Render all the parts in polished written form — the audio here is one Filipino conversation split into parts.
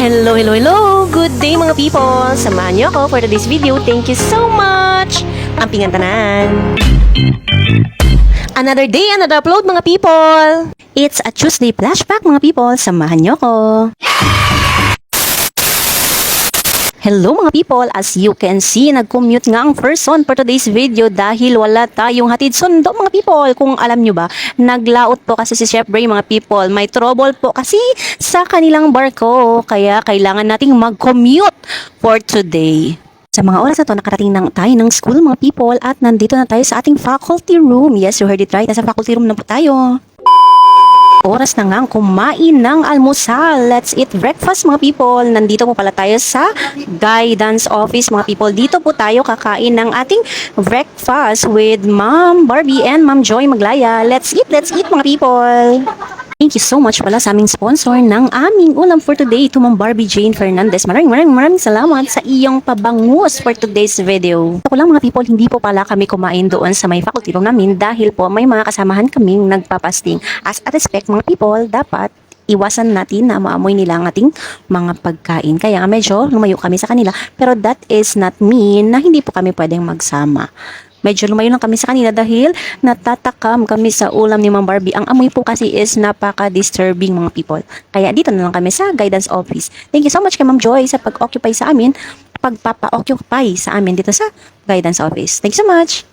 Hello, hello, hello! Good day mga people! Samahan niyo ako for today's video. Thank you so much! Ampingan tanan! Another day, another upload mga people! It's a Tuesday flashback mga people. Samahan niyo ako! Hello mga people, as you can see, nag-commute nga ang person for today's video dahil wala tayong hatid sundo mga people. Kung alam nyo ba, naglaot po kasi si Chef Bray mga people. May trouble po kasi sa kanilang barko, kaya kailangan nating mag-commute for today. Sa mga oras na to, nakarating na tayo ng school mga people at nandito na tayo sa ating faculty room. Yes, you heard it right, nasa faculty room na po tayo. Oras na nga kumain ng almusal. Let's eat breakfast mga people. Nandito po pala tayo sa guidance office mga people. Dito po tayo kakain ng ating breakfast with Ma'am Barbie and Ma'am Joy Maglaya. Let's eat mga people. Thank you so much pala sa aming sponsor ng aming ulam for today, to Ma'am Barbie Jane Fernandez. Maraming salamat sa iyong pabangus for today's video. Ako lang mga people, hindi po pala kami kumain doon sa may faculty room namin dahil po may mga kasamahan kaming nagpapasting. As a respect mga people, dapat iwasan natin na maamoy nila ang ating mga pagkain. Kaya nga medyo lumayo kami sa kanila. Pero that is not mean na hindi po kami pwedeng magsama. Medyo lumayo lang kami sa kanila dahil natatakam kami sa ulam ni Ma'am Barbie. Ang amoy po kasi is napaka-disturbing mga people. Kaya dito na lang kami sa guidance office. Thank you so much kay Ma'am Joy sa pag-occupy sa amin, pagpapa-occupy sa amin dito sa guidance office. Thank you so much!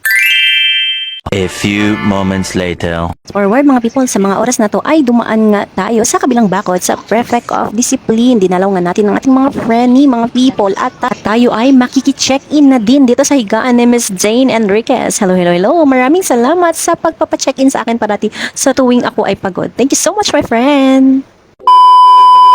A few moments later. Forward mga people, sa mga oras na to ay dumaan nga tayo sa kabilang bakod sa Prefect of Discipline. Dinalaw nga natin ng ating mga friendly mga people at tayo ay makiki-check-in na din dito sa higaan ni Miss Jane Enriquez. Hello, hello, hello. Maraming salamat sa pagpapa-check-in sa akin parati sa tuwing ako ay pagod. Thank you so much my friend.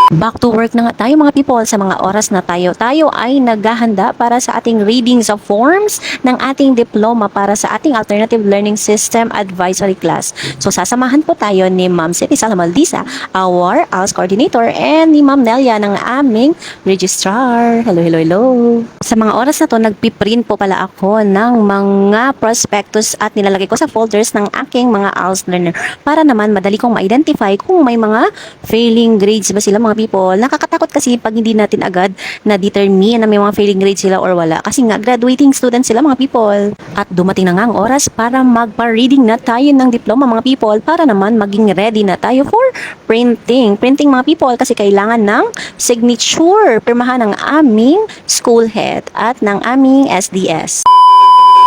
Back to work na nga tayo mga people. Sa mga oras na tayo ay naghahanda para sa ating readings of forms ng ating diploma para sa ating Alternative Learning System Advisory Class. So sasamahan po tayo ni Ma'am Siti Salamaldisa, our ALS Coordinator, and ni Ma'am Nelia ng aming Registrar. Hello, hello, hello. Sa mga oras na to, nagpiprint po pala ako ng mga prospectus at nilalagay ko sa folders ng aking mga ALS learner para naman madali kong ma-identify kung may mga failing grades ba sila mga people. Nakakatakot kasi pag hindi natin agad na-determine na may mga failing grades sila or wala. Kasi nga, graduating students sila mga people. At dumating na nga ang oras para magpa-reading na tayo ng diploma mga people para naman maging ready na tayo for printing. Printing mga people kasi kailangan ng signature, pirmahan ng aming school head at ng aming SDS.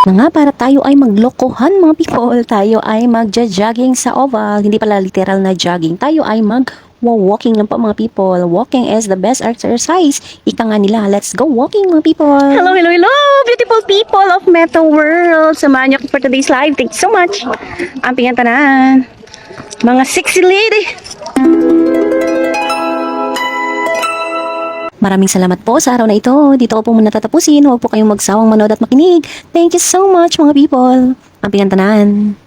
Na nga, para tayo ay maglokohan mga people, tayo ay magja-jogging sa oval, hindi pala literal na jogging, tayo ay walking lang po mga people. Walking is the best exercise. Ika nga nila, let's go walking mga people. Hello, hello, hello, beautiful people of Meta World. Samahan niyo ako for today's live. Thank you so much. Ampingan tanan. Mga sexy lady. Maraming salamat po sa araw na ito. Dito ko po muna tatapusin. Huwag po kayong magsawang manood at makinig. Thank you so much mga people. Ampingan tanan.